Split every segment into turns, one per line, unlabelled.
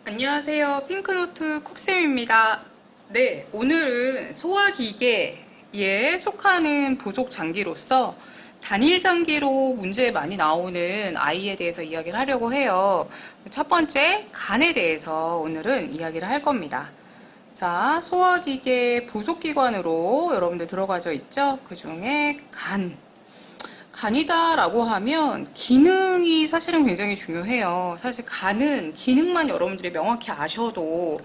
안녕하세요. 핑크노트 콕쌤입니다. 네, 오늘은 소화기계에 속하는 부속 장기로서 단일 장기로 문제에 많이 나오는 아이에 대해서 이야기를 하려고 해요. 첫 번째, 간에 대해서 오늘은 이야기를 할 겁니다. 자, 소화기계 부속기관으로 여러분들 들어가져 있죠? 그 중에 간이다라고 하면 기능이 사실은 굉장히 중요해요. 사실 간은 기능만 여러분들이 명확히 아셔도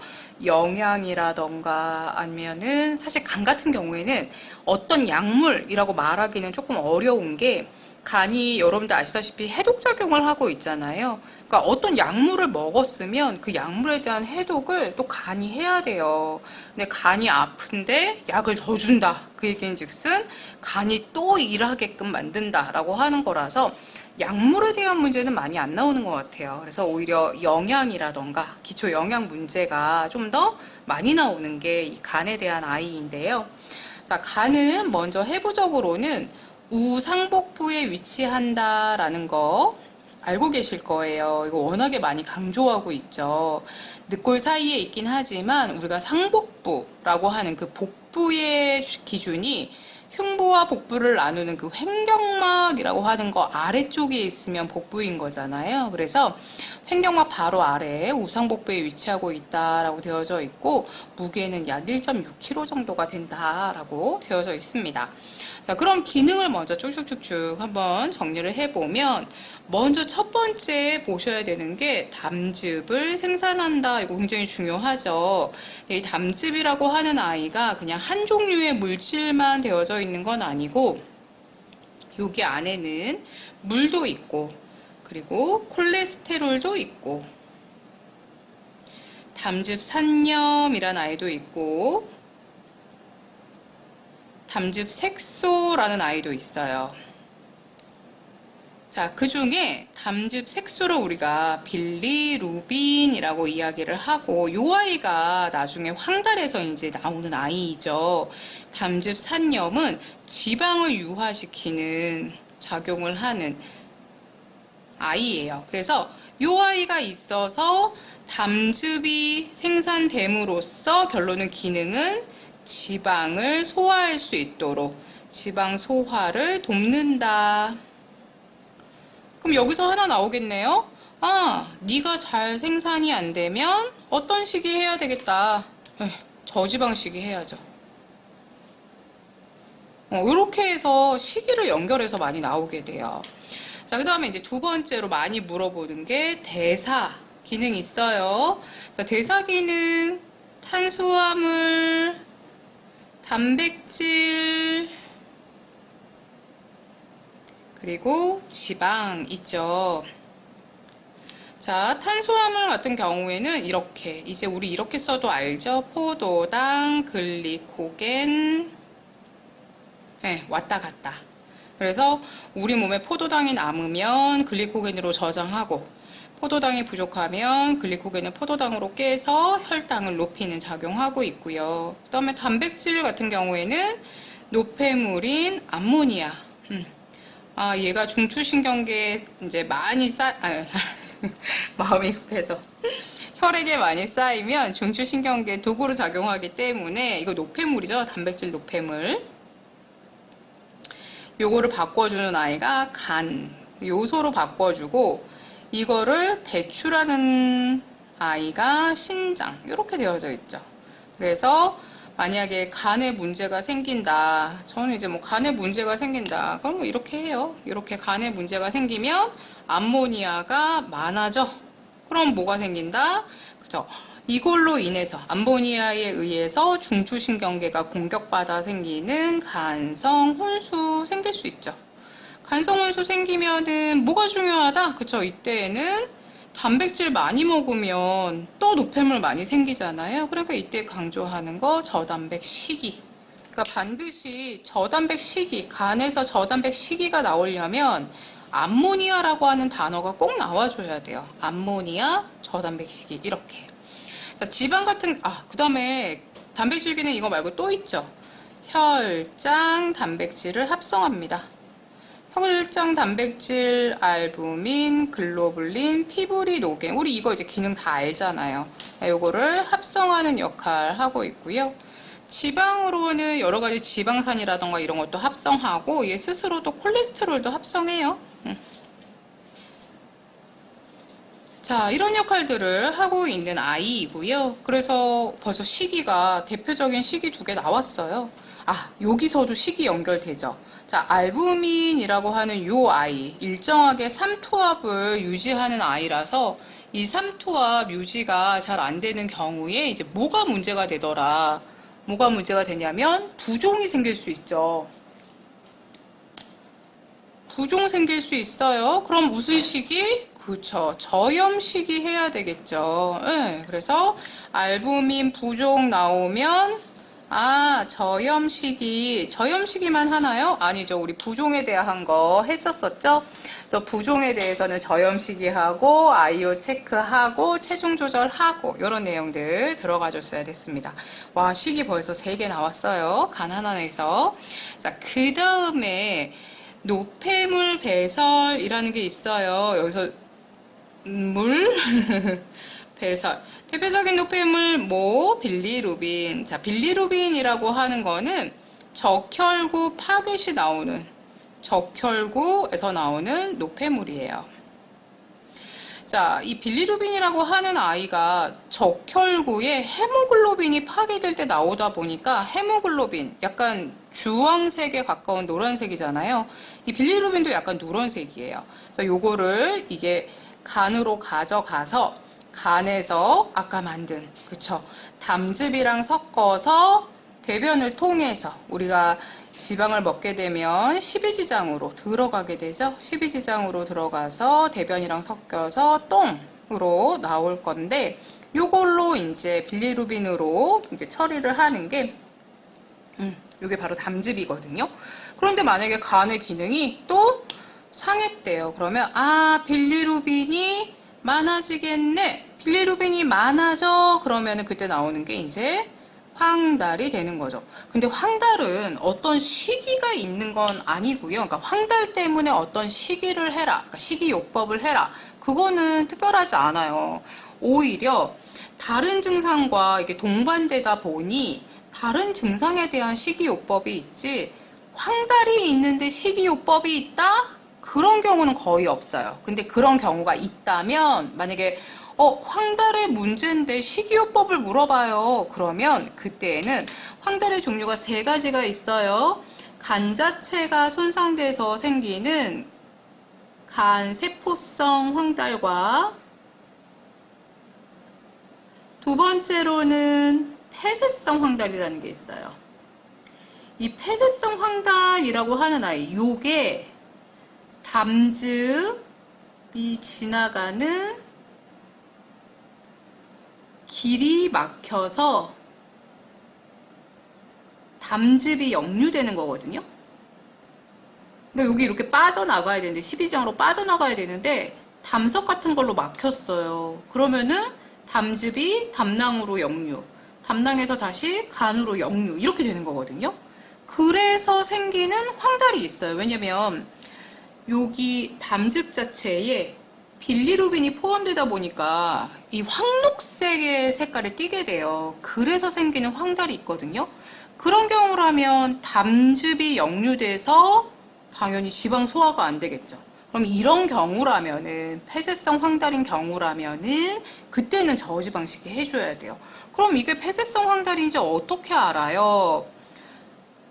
영양이라던가 아니면은 사실 간 같은 경우에는 어떤 약물이라고 말하기는 조금 어려운 게 간이 여러분들 아시다시피 해독작용을 하고 있잖아요. 그러니까 어떤 약물을 먹었으면 그 약물에 대한 해독을 또 간이 해야 돼요. 근데 간이 아픈데 약을 더 준다. 그 얘기는 즉슨 간이 또 일하게끔 만든다라고 하는 거라서 약물에 대한 문제는 많이 안 나오는 것 같아요. 그래서 오히려 영양이라던가 기초 영양 문제가 좀 더 많이 나오는 게 이 간에 대한 아이인데요. 자, 간은 먼저 해부적으로는 우상복부에 위치한다라는 거 알고 계실 거예요. 이거 워낙에 많이 강조하고 있죠. 늑골 사이에 있긴 하지만 우리가 상복부라고 하는 그 복부의 기준이 흉부와 복부를 나누는 그 횡격막이라고 하는 거 아래쪽에 있으면 복부인 거잖아요. 그래서 횡격막 바로 아래에 우상복부에 위치하고 있다라고 되어져 있고 무게는 약 1.6kg 정도가 된다라고 되어져 있습니다. 자, 그럼 기능을 먼저 쭉쭉쭉쭉 한번 정리를 해보면 먼저 첫 번째 보셔야 되는 게 담즙을 생산한다. 이거 굉장히 중요하죠. 이 담즙이라고 하는 아이가 그냥 한 종류의 물질만 되어져 있는 건 아니고 여기 안에는 물도 있고 그리고 콜레스테롤도 있고 담즙 산염이란 아이도 있고 담즙 색소라는 아이도 있어요. 자, 그 중에 담즙 색소를 우리가 빌리루빈이라고 이야기를 하고 요 아이가 나중에 황달에서 이제 나오는 아이이죠. 담즙 산염은 지방을 유화시키는 작용을 하는 아이예요. 그래서 요 아이가 있어서 담즙이 생산됨으로써 결론은 기능은 지방을 소화할 수 있도록 지방 소화를 돕는다. 그럼 여기서 하나 나오겠네요. 아, 네가 잘 생산이 안 되면 어떤 식이 해야 되겠다. 저지방식이 해야죠. 이렇게 해서 시기를 연결해서 많이 나오게 돼요. 자, 그 다음에 이제 두 번째로 많이 물어보는 게 대사 기능이 있어요. 자, 대사 기능, 탄수화물, 단백질, 그리고 지방 있죠. 자, 탄수화물 같은 경우에는 이렇게, 이제 우리 이렇게 써도 알죠? 포도당, 글리코겐, 네, 왔다 갔다. 그래서 우리 몸에 포도당이 남으면 글리코겐으로 저장하고 포도당이 부족하면 글리코겐을 포도당으로 깨서 혈당을 높이는 작용하고 있고요. 그 다음에 단백질 같은 경우에는 노폐물인 암모니아. 아, 얘가 중추신경계에 이제 많이 마음이 급해서. 혈액에 많이 쌓이면 중추신경계 도구로 작용하기 때문에 이거 노폐물이죠. 단백질 노폐물. 요거를 바꿔주는 아이가 간, 요소로 바꿔주고 이거를 배출하는 아이가 신장 이렇게 되어져 있죠. 그래서 만약에 간에 문제가 생긴다. 저는 이제 뭐 간에 문제가 생긴다. 그럼 뭐 이렇게 해요. 이렇게 간에 문제가 생기면 암모니아가 많아져. 그럼 뭐가 생긴다? 그죠? 이걸로 인해서 암모니아에 의해서 중추신경계가 공격받아 생기는 간성 혼수 생길 수 있죠. 간성 혼수 생기면은 뭐가 중요하다? 그쵸? 이때에는 단백질 많이 먹으면 또 노폐물 많이 생기잖아요. 그러니까 이때 강조하는 거 저단백 식이. 그러니까 반드시 저단백 식이, 간에서 저단백 식이가 나오려면 암모니아라고 하는 단어가 꼭 나와줘야 돼요. 암모니아, 저단백 식이 이렇게. 자, 지방 같은, 그 다음에 단백질 기능 이거 말고 또 있죠. 혈장 단백질을 합성합니다. 혈장 단백질, 알부민, 글로불린, 피브리노겐. 우리 이거 이제 기능 다 알잖아요. 요거를 합성하는 역할 하고 있고요. 지방으로는 여러 가지 지방산이라던가 이런 것도 합성하고 얘 스스로도 콜레스테롤도 합성해요. 자, 이런 역할들을 하고 있는 아이이고요. 그래서 벌써 시기가 대표적인 시기 두 개 나왔어요. 아, 여기서도 시기 연결되죠. 자, 알부민이라고 하는 요 아이, 일정하게 삼투압을 유지하는 아이라서 이 삼투압 유지가 잘 안 되는 경우에 이제 뭐가 문제가 되더라. 뭐가 문제가 되냐면 부종이 생길 수 있죠. 부종 생길 수 있어요. 그럼 무슨 시기? 그쵸. 저염 시기 해야 되겠죠. 네, 그래서 알부민 부종 나오면 저염 시기만 하나요? 아니죠. 우리 부종에 대한 거 했었었죠. 그래서 부종에 대해서는 저염 시기하고 아이오 체크하고 체중 조절하고 이런 내용들 들어가 줬어야 됐습니다. 와, 시기 벌써 3개 나왔어요. 간 하나에서. 자, 그 다음에 노폐물 배설이라는 게 있어요. 여기서 물 배설. 대표적인 노폐물 빌리루빈. 자, 빌리루빈이라고 하는 거는 적혈구 파괴시 나오는 적혈구에서 나오는 노폐물이에요. 자, 이 빌리루빈이라고 하는 아이가 적혈구에 헤모글로빈이 파괴될 때 나오다 보니까 헤모글로빈 약간 주황색에 가까운 노란색이잖아요. 이 빌리루빈도 약간 누런색이에요. 그래서 요거를 이게 간으로 가져가서 간에서 아까 만든 담즙이랑 섞어서 대변을 통해서 우리가 지방을 먹게 되면 십이지장으로 들어가게 되죠. 십이지장으로 들어가서 대변이랑 섞여서 똥으로 나올 건데 요걸로 이제 빌리루빈으로 이제 처리를 하는 게 요게 바로 담즙이거든요. 그런데 만약에 간의 기능이 또 상했대요. 그러면 빌리루빈이 많아지겠네. 빌리루빈이 많아져. 그러면은 그때 나오는 게 이제 황달이 되는 거죠. 근데 황달은 어떤 시기가 있는 건 아니고요. 그러니까 황달 때문에 어떤 시기를 해라. 그러니까 식이요법을 해라. 그거는 특별하지 않아요. 오히려 다른 증상과 이게 동반되다 보니 다른 증상에 대한 식이요법이 있지 황달이 있는데 식이요법이 있다? 그런 경우는 거의 없어요. 근데 그런 경우가 있다면 만약에 황달의 문제인데 식이요법을 물어봐요. 그러면 그때에는 황달의 종류가 3가지가 있어요. 간 자체가 손상돼서 생기는 간세포성 황달과 두 번째로는 폐쇄성 황달이라는 게 있어요. 이 폐쇄성 황달이라고 하는 아이, 요게 담즙이 지나가는 길이 막혀서 담즙이 역류되는 거거든요. 근데 여기 이렇게 빠져나가야 되는데, 십이지장으로 빠져나가야 되는데 담석 같은 걸로 막혔어요. 그러면은 담즙이 담낭으로 역류, 담낭에서 다시 간으로 역류 이렇게 되는 거거든요. 그래서 생기는 황달이 있어요. 왜냐면 여기 담즙 자체에 빌리루빈이 포함되다 보니까 이 황록색의 색깔이 띠게 돼요. 그래서 생기는 황달이 있거든요. 그런 경우라면 담즙이 역류돼서 당연히 지방 소화가 안 되겠죠. 그럼 이런 경우라면은 폐쇄성 황달인 경우라면은 그때는 저지방식이 해줘야 돼요. 그럼 이게 폐쇄성 황달인지 어떻게 알아요?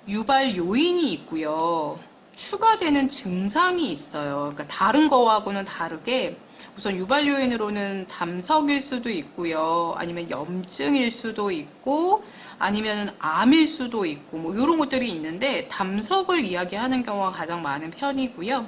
유발 요인이 있고요. 추가되는 증상이 있어요. 그러니까 다른 거하고는 다르게 우선 유발 요인으로는 담석일 수도 있고요. 아니면 염증일 수도 있고 아니면 암일 수도 있고 뭐 이런 것들이 있는데 담석을 이야기하는 경우가 가장 많은 편이고요.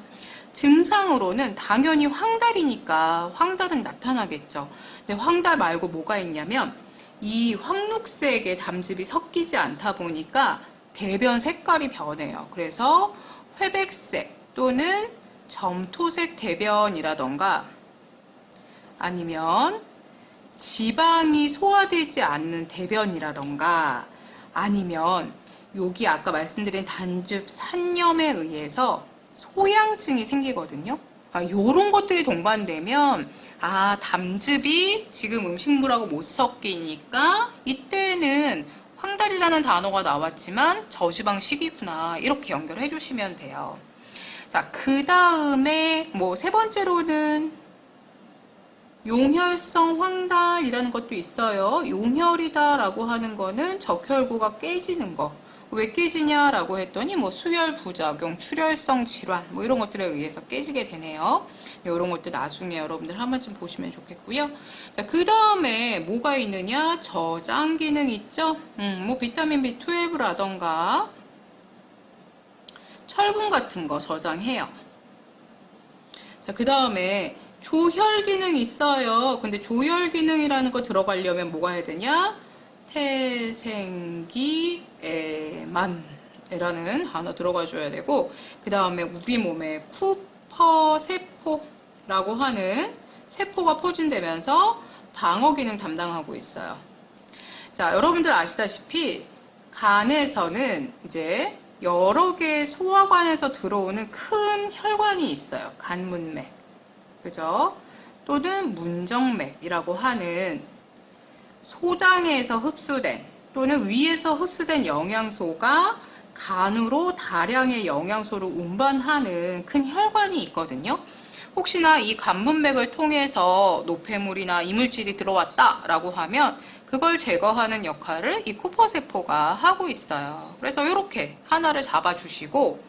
증상으로는 당연히 황달이니까 황달은 나타나겠죠. 근데 황달 말고 뭐가 있냐면 이 황록색의 담즙이 섞이지 않다 보니까 대변 색깔이 변해요. 그래서 회백색 또는 점토색 대변이라던가 아니면 지방이 소화되지 않는 대변이라던가 아니면 여기 아까 말씀드린 담즙 산염에 의해서 소양증이 생기거든요. 요런 것들이 동반되면 담즙이 지금 음식물하고 못 섞이니까 이때는 황달이라는 단어가 나왔지만 저지방식이구나, 이렇게 연결해 주시면 돼요. 자, 그 다음에 세 번째로는 용혈성 황달이라는 것도 있어요. 용혈이다라고 하는 거는 적혈구가 깨지는 거. 왜 깨지냐라고 했더니 수혈 부작용, 출혈성 질환 이런 것들에 의해서 깨지게 되네요. 이런 것도 나중에 여러분들 한 번쯤 보시면 좋겠고요. 자, 그 다음에 뭐가 있느냐? 저장 기능 있죠? 비타민 B12라던가 철분 같은 거 저장해요. 자, 그 다음에 조혈 기능 있어요. 근데 조혈 기능이라는 거 들어가려면 뭐가 해야 되냐? 태생기에만이라는 단어 들어가 줘야 되고, 그 다음에 우리 몸에 쿠퍼 세포라고 하는 세포가 포진되면서 방어 기능 담당하고 있어요. 자, 여러분들 아시다시피 간에서는 이제 여러 개의 소화관에서 들어오는 큰 혈관이 있어요. 간문맥, 그죠? 또는 문정맥이라고 하는 소장에서 흡수된 또는 위에서 흡수된 영양소가 간으로 다량의 영양소를 운반하는 큰 혈관이 있거든요. 혹시나 이 간문맥을 통해서 노폐물이나 이물질이 들어왔다라고 하면 그걸 제거하는 역할을 이 쿠퍼세포가 하고 있어요. 그래서 이렇게 하나를 잡아주시고,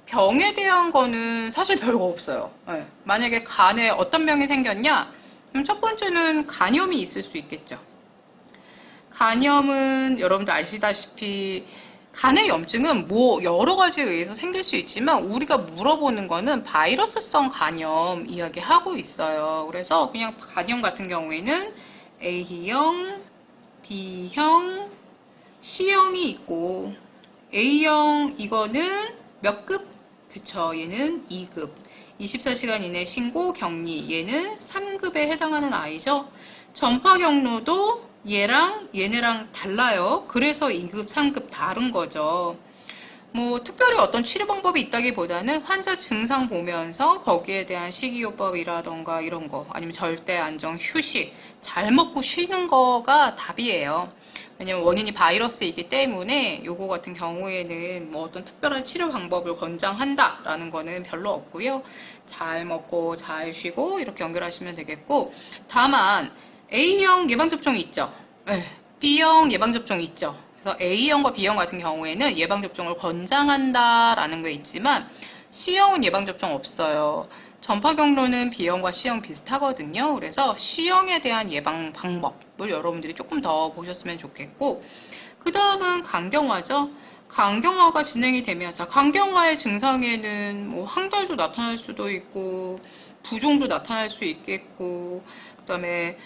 병에 대한 거는 사실 별거 없어요. 네. 만약에 간에 어떤 병이 생겼냐? 그럼 첫 번째는 간염이 있을 수 있겠죠. 간염은 여러분들 아시다시피 간의 염증은 여러 가지에 의해서 생길 수 있지만 우리가 물어보는 거는 바이러스성 간염 이야기하고 있어요. 그래서 그냥 간염 같은 경우에는 A형, B형, C형이 있고, A형 이거는 몇 급? 그쵸, 얘는 2급. 24시간 이내 신고 격리, 얘는 3급에 해당하는 아이죠. 전파 경로도 얘네랑 달라요. 그래서 2급, 3급 다른 거죠. 특별히 어떤 치료 방법이 있다기보다는 환자 증상 보면서 거기에 대한 식이요법이라던가 이런 거, 아니면 절대 안정, 휴식, 잘 먹고 쉬는 거가 답이에요. 왜냐면 원인이 바이러스이기 때문에 요거 같은 경우에는 어떤 특별한 치료 방법을 권장한다라는 거는 별로 없고요. 잘 먹고 잘 쉬고 이렇게 연결하시면 되겠고, 다만 A형 예방접종이 있죠. 네. B형 예방접종이 있죠. 그래서 A형과 B형 같은 경우에는 예방접종을 권장한다라는 게 있지만 C형은 예방접종 없어요. 전파 경로는 B형과 C형 비슷하거든요. 그래서 C형에 대한 예방 방법을 여러분들이 조금 더 보셨으면 좋겠고, 그 다음은 간경화죠. 간경화가 진행이 되면, 자, 간경화의 증상에는 황달도 나타날 수도 있고, 부종도 나타날 수 있겠고, 그 다음에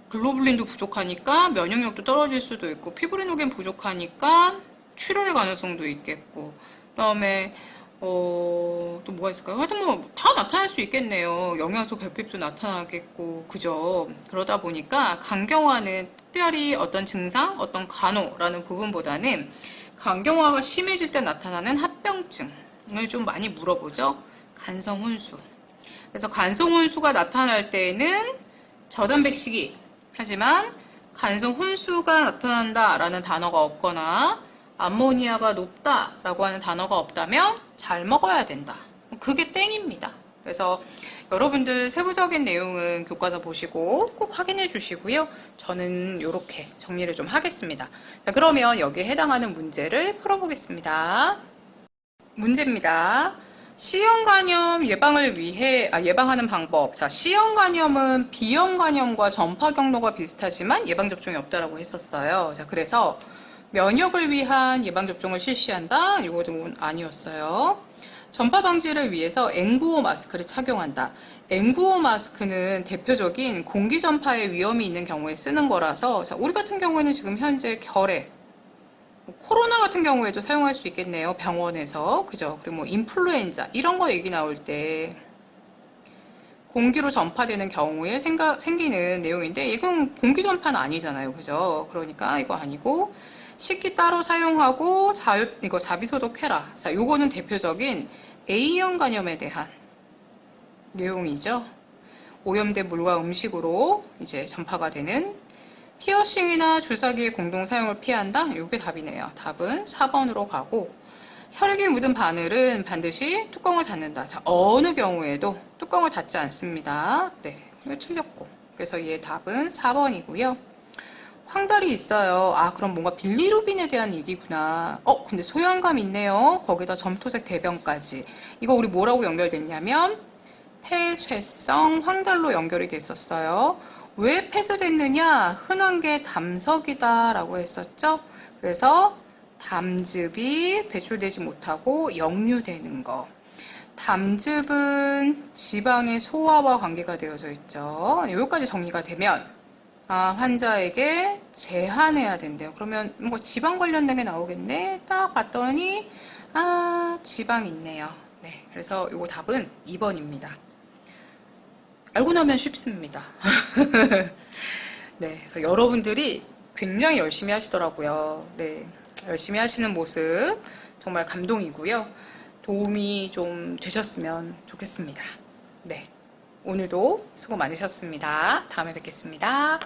글로불린도 부족하니까 면역력도 떨어질 수도 있고, 피브리노겐 부족하니까 출혈의 가능성도 있겠고, 그 다음에 또 뭐가 있을까요? 하여튼 다 나타날 수 있겠네요. 영양소 결핍도 나타나겠고, 그죠? 그러다 보니까 간경화는 특별히 어떤 증상, 어떤 간호라는 부분보다는 간경화가 심해질 때 나타나는 합병증을 좀 많이 물어보죠. 간성혼수. 그래서 간성혼수가 나타날 때는 저단백식이, 하지만 간성혼수가 나타난다라는 단어가 없거나 암모니아가 높다라고 하는 단어가 없다면 잘 먹어야 된다. 그게 땡입니다. 그래서 여러분들 세부적인 내용은 교과서 보시고 꼭 확인해 주시고요. 저는 이렇게 정리를 좀 하겠습니다. 자, 그러면 여기에 해당하는 문제를 풀어보겠습니다. 문제입니다. C형 간염 예방을 위해 예방하는 방법. 자, C형 간염은 B형 간염과 전파 경로가 비슷하지만 예방 접종이 없다라고 했었어요. 자, 그래서 면역을 위한 예방 접종을 실시한다. 이거는 아니었어요. 전파 방지를 위해서 N95 마스크를 착용한다. N95 마스크는 대표적인 공기 전파의 위험이 있는 경우에 쓰는 거라서, 자, 우리 같은 경우에는 지금 현재 결핵, 코로나 같은 경우에도 사용할 수 있겠네요. 병원에서. 그죠? 그리고 인플루엔자 이런 거 얘기 나올 때 공기로 전파되는 경우에 생기는 내용인데, 이건 공기 전파는 아니잖아요. 그죠? 그러니까 이거 아니고, 식기 따로 사용하고 이거 자비소독해라. 자, 요거는 대표적인 A형 간염에 대한 내용이죠. 오염된 물과 음식으로 이제 전파가 되는 피어싱이나 주사기의 공동 사용을 피한다. 이게 답이네요. 답은 4번으로 가고 혈액이 묻은 바늘은 반드시 뚜껑을 닫는다. 자, 어느 경우에도 뚜껑을 닫지 않습니다. 네, 이거 틀렸고. 그래서 얘 답은 4번이고요. 황달이 있어요. 아, 그럼 뭔가 빌리루빈에 대한 얘기구나. 근데 소양감 있네요. 거기다 점토색 대변까지. 이거 우리 뭐라고 연결됐냐면 폐쇄성 황달로 연결이 됐었어요. 왜 폐쇄됐느냐? 흔한 게 담석이다 라고 했었죠. 그래서 담즙이 배출되지 못하고 역류되는 거. 담즙은 지방의 소화와 관계가 되어져 있죠. 여기까지 정리가 되면 환자에게 제한해야 된대요. 그러면 뭐 지방 관련된 게 나오겠네. 딱 봤더니 지방 있네요. 네, 그래서 이거 답은 2번입니다. 알고 나면 쉽습니다. 네, 그래서 여러분들이 굉장히 열심히 하시더라고요. 네, 열심히 하시는 모습 정말 감동이고요. 도움이 좀 되셨으면 좋겠습니다. 네, 오늘도 수고 많으셨습니다. 다음에 뵙겠습니다.